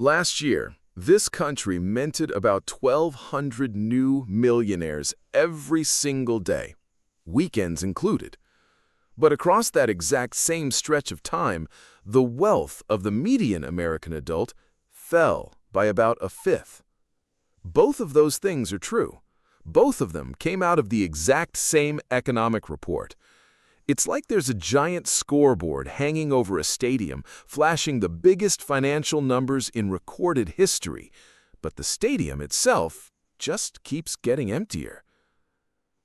Last year, this country minted about 1,200 new millionaires every single day, weekends included. But across that exact same stretch of time, the wealth of the median American adult fell by about a fifth. Both of those things are true. Both of them came out of the exact same economic report. It's like there's a giant scoreboard hanging over a stadium, flashing the biggest financial numbers in recorded history, but the stadium itself just keeps getting emptier.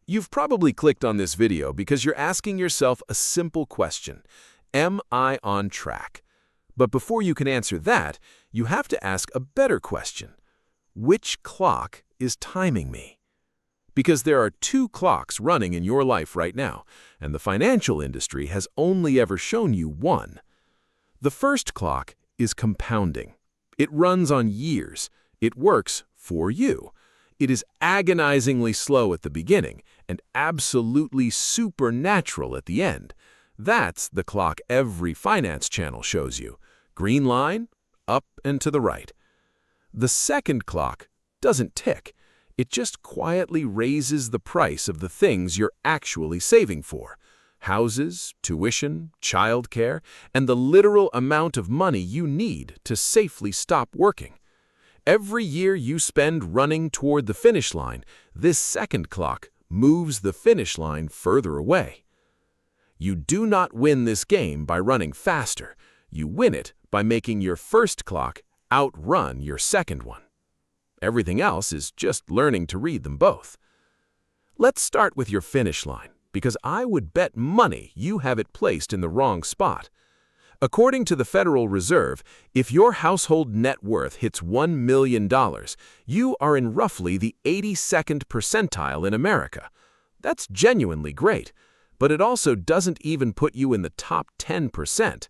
You've probably clicked on this video because you're asking yourself a simple question: am I on track? But before you can answer that, you have to ask a better question: which clock is timing me? Because there are two clocks running in your life right now, and the financial industry has only ever shown you one. The first clock is compounding. It runs on years. It works for you. It is agonizingly slow at the beginning and absolutely supernatural at the end. That's the clock every finance channel shows you. Green line, up and to the right. The second clock doesn't tick. It just quietly raises the price of the things you're actually saving for: houses, tuition, childcare, and the literal amount of money you need to safely stop working. Every year you spend running toward the finish line, this second clock moves the finish line further away. You do not win this game by running faster. You win it by making your first clock outrun your second one. Everything else is just learning to read them both. Let's start with your finish line, because I would bet money you have it placed in the wrong spot. According to the Federal Reserve, if your household net worth hits $1 million, you are in roughly the 82nd percentile in America. That's genuinely great, but it also doesn't even put you in the top 10%.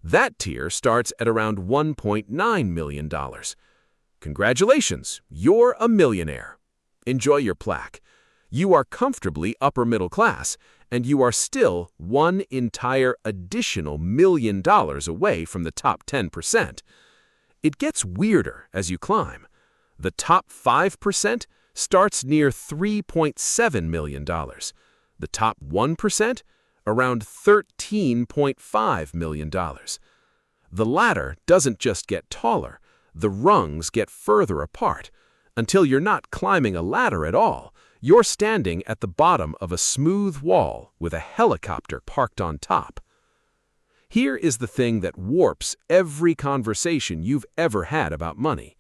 That tier starts at around $1.9 million. Congratulations, you're a millionaire. Enjoy your plaque. You are comfortably upper middle class, and you are still one entire additional $1 million away from the top 10%. It gets weirder as you climb. The top 5% starts near $3.7 million. The top 1%, around $13.5 million. The ladder doesn't just get taller. The rungs get further apart, until you're not climbing a ladder at all. You're standing at the bottom of a smooth wall with a helicopter parked on top. Here is the thing that warps every conversation you've ever had about money.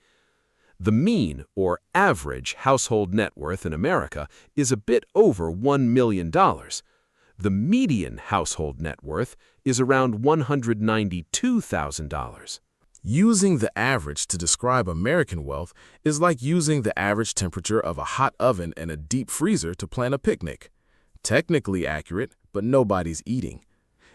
The mean or average household net worth in America is a bit over $1 million. The median household net worth is around $192,000. Using the average to describe American wealth is like using the average temperature of a hot oven and a deep freezer to plan a picnic. Technically accurate, but nobody's eating.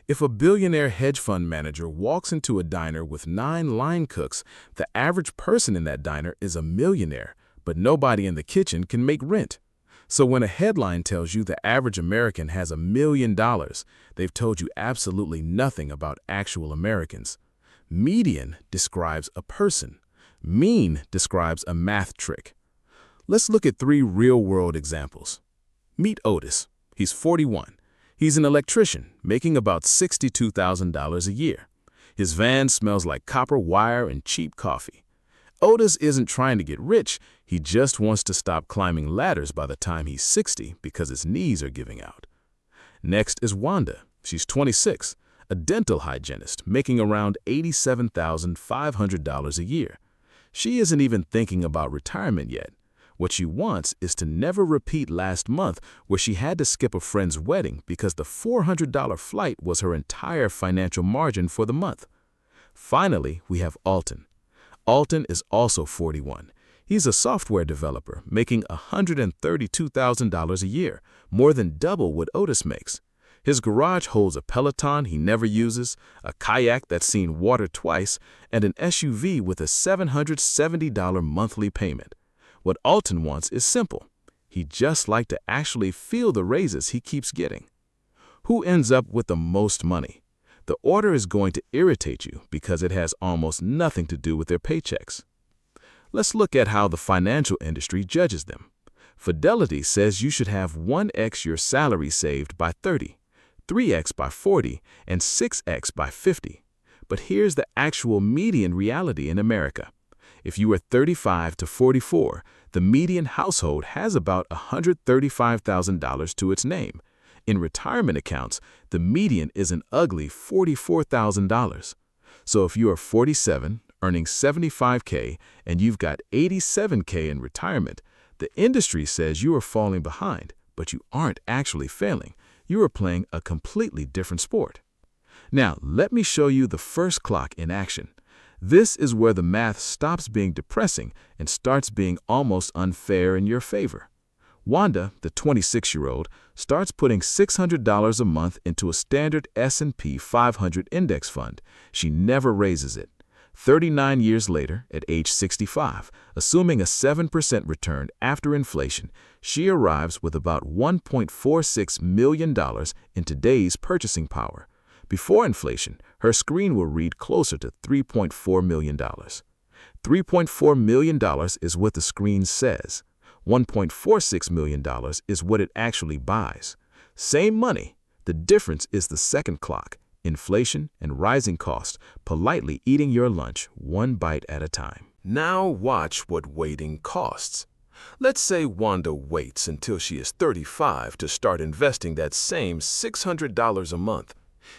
If a billionaire hedge fund manager walks into a diner with 9 line cooks, the average person in that diner is a millionaire, but nobody in the kitchen can make rent. So when a headline tells you the average American has $1 million, they've told you absolutely nothing about actual Americans. Median describes a person. Mean describes a math trick. Let's look at 3 real-world examples. Meet Otis. He's 41. He's an electrician, making about $62,000 a year. His van smells like copper wire and cheap coffee. Otis isn't trying to get rich. He just wants to stop climbing ladders by the time he's 60 because his knees are giving out. Next is Wanda. She's 26. A dental hygienist, making around $87,500 a year. She isn't even thinking about retirement yet. What she wants is to never repeat last month where she had to skip a friend's wedding because the $400 flight was her entire financial margin for the month. Finally, we have Alton. Alton is also 41. He's a software developer, making $132,000 a year, more than double what Otis makes. His garage holds a Peloton he never uses, a kayak that's seen water twice, and an SUV with a $770 monthly payment. What Alton wants is simple. He'd just like to actually feel the raises he keeps getting. Who ends up with the most money? The order is going to irritate you because it has almost nothing to do with their paychecks. Let's look at how the financial industry judges them. Fidelity says you should have 1x your salary saved by 30, 3x by 40, and 6x by 50. But here's the actual median reality in America. If you are 35 to 44, the median household has about $135,000 to its name. In retirement accounts, the median is an ugly $44,000. So if you are 47, earning $75K, and you've got $87K in retirement, the industry says you are falling behind, but you aren't actually failing. You are playing a completely different sport. Now, let me show you the first clock in action. This is where the math stops being depressing and starts being almost unfair in your favor. Wanda, the 26-year-old, starts putting $600 a month into a standard S&P 500 index fund. She never raises it. 39 years later, at age 65, assuming a 7% return after inflation, she arrives with about $1.46 million in today's purchasing power. Before inflation, her screen will read closer to $3.4 million. $3.4 million is what the screen says. $1.46 million is what it actually buys. Same money. The difference is the second clock, inflation and rising costs, politely eating your lunch one bite at a time. Now watch what waiting costs. Let's say Wanda waits until she is 35 to start investing that same $600 a month.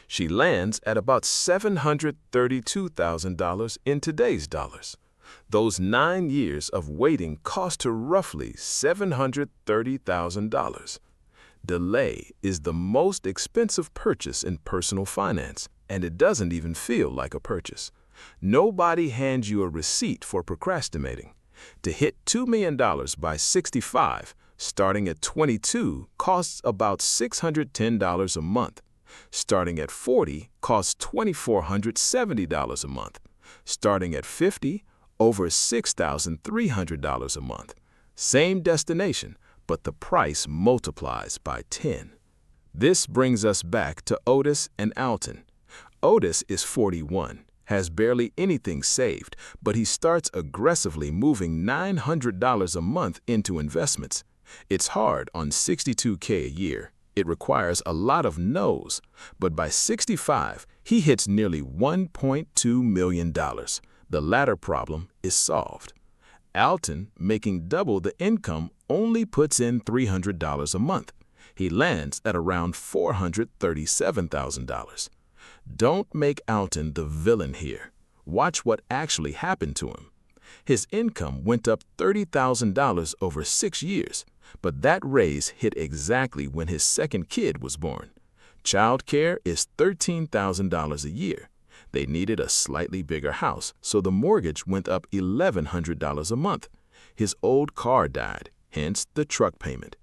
She lands at about $732,000 in today's dollars. Those 9 years of waiting cost her roughly $730,000. Delay is the most expensive purchase in personal finance, and it doesn't even feel like a purchase. Nobody hands you a receipt for procrastinating. To hit $2 million by 65, starting at 22 costs about $610 a month. Starting at 40 costs $2,470 a month. Starting at 50, over $6,300 a month. Same destination, but the price multiplies by 10. This brings us back to Otis and Alton. Otis is 41, has barely anything saved, but he starts aggressively moving $900 a month into investments. It's hard on $62K a year. It requires a lot of no's, but by 65, he hits nearly $1.2 million. The latter problem is solved. Alton, making double the income, only puts in $300 a month. He lands at around $437,000. Don't make Alton the villain here. Watch what actually happened to him. His income went up $30,000 over 6 years, but that raise hit exactly when his second kid was born. Child care is $13,000 a year. They needed a slightly bigger house, so the mortgage went up $1,100 a month. His old car died, hence the truck payment.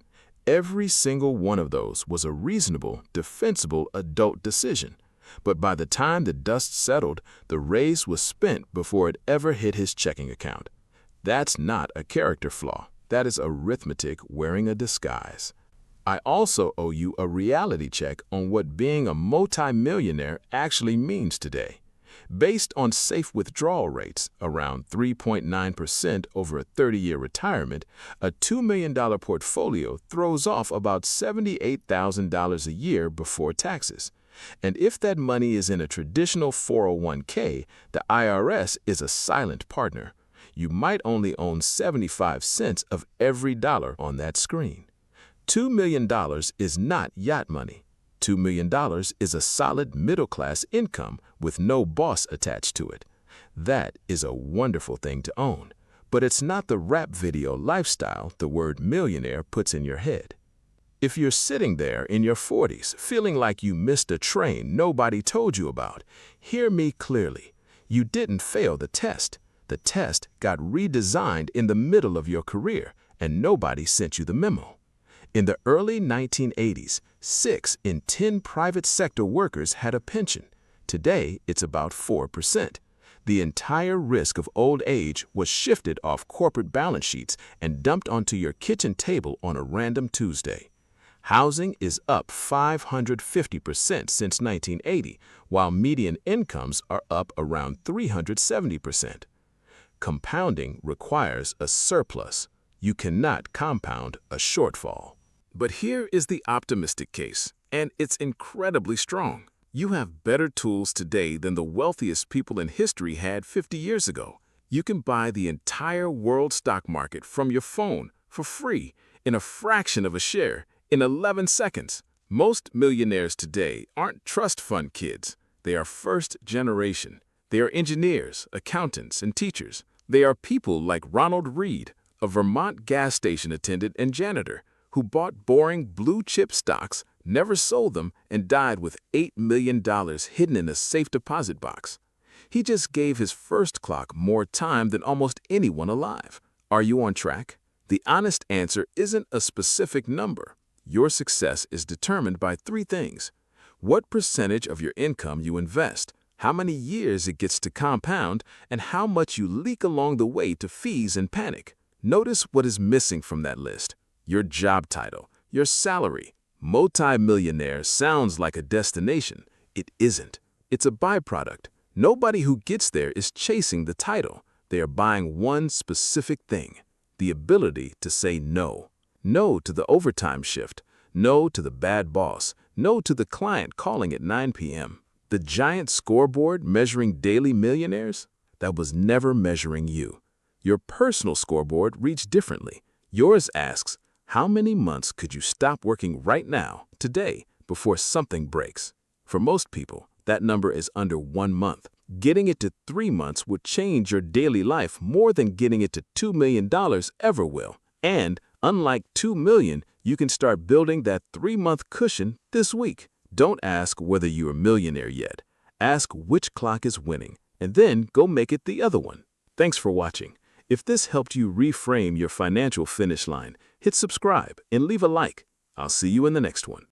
Every single one of those was a reasonable, defensible adult decision. But by the time the dust settled, the raise was spent before it ever hit his checking account. That's not a character flaw. That is arithmetic wearing a disguise. I also owe you a reality check on what being a multimillionaire actually means today. Based on safe withdrawal rates, around 3.9% over a 30-year retirement, a $2 million portfolio throws off about $78,000 a year before taxes. And if that money is in a traditional 401k, the IRS is a silent partner. You might only own 75 cents of every dollar on that screen. $2 million is not yacht money. $2 million is a solid middle-class income with no boss attached to it. That is a wonderful thing to own, but it's not the rap video lifestyle the word millionaire puts in your head. If you're sitting there in your 40s feeling like you missed a train nobody told you about, hear me clearly. You didn't fail the test. The test got redesigned in the middle of your career, and nobody sent you the memo. In the early 1980s, 6 in 10 private sector workers had a pension. Today, it's about 4%. The entire risk of old age was shifted off corporate balance sheets and dumped onto your kitchen table on a random Tuesday. Housing is up 550% since 1980, while median incomes are up around 370%. Compounding requires a surplus. You cannot compound a shortfall. But here is the optimistic case, and it's incredibly strong. You have better tools today than the wealthiest people in history had 50 years ago. You can buy the entire world stock market from your phone for free in a fraction of a share in 11 seconds. Most millionaires today aren't trust fund kids. They are first generation. They are engineers, accountants, and teachers. They are people like Ronald Reed, a Vermont gas station attendant and janitor, who bought boring blue-chip stocks, never sold them, and died with $8 million hidden in a safe deposit box. He just gave his first clock more time than almost anyone alive. Are you on track? The honest answer isn't a specific number. Your success is determined by three things: what percentage of your income you invest, how many years it gets to compound, and how much you leak along the way to fees and panic. Notice what is missing from that list: your job title, your salary. Multi-millionaire sounds like a destination. It isn't. It's a byproduct. Nobody who gets there is chasing the title. They are buying one specific thing: the ability to say no. No to the overtime shift. No to the bad boss. No to the client calling at 9 p.m. The giant scoreboard measuring daily millionaires? That was never measuring you. Your personal scoreboard reads differently. Yours asks, how many months could you stop working right now, today, before something breaks? For most people, that number is under 1 month. Getting it to 3 months would change your daily life more than getting it to $2 million ever will. And, unlike $2 million, you can start building that 3-month cushion this week. Don't ask whether you're a millionaire yet. Ask which clock is winning, and then go make it the other one. Thanks for watching. If this helped you reframe your financial finish line, hit subscribe and leave a like. I'll see you in the next one.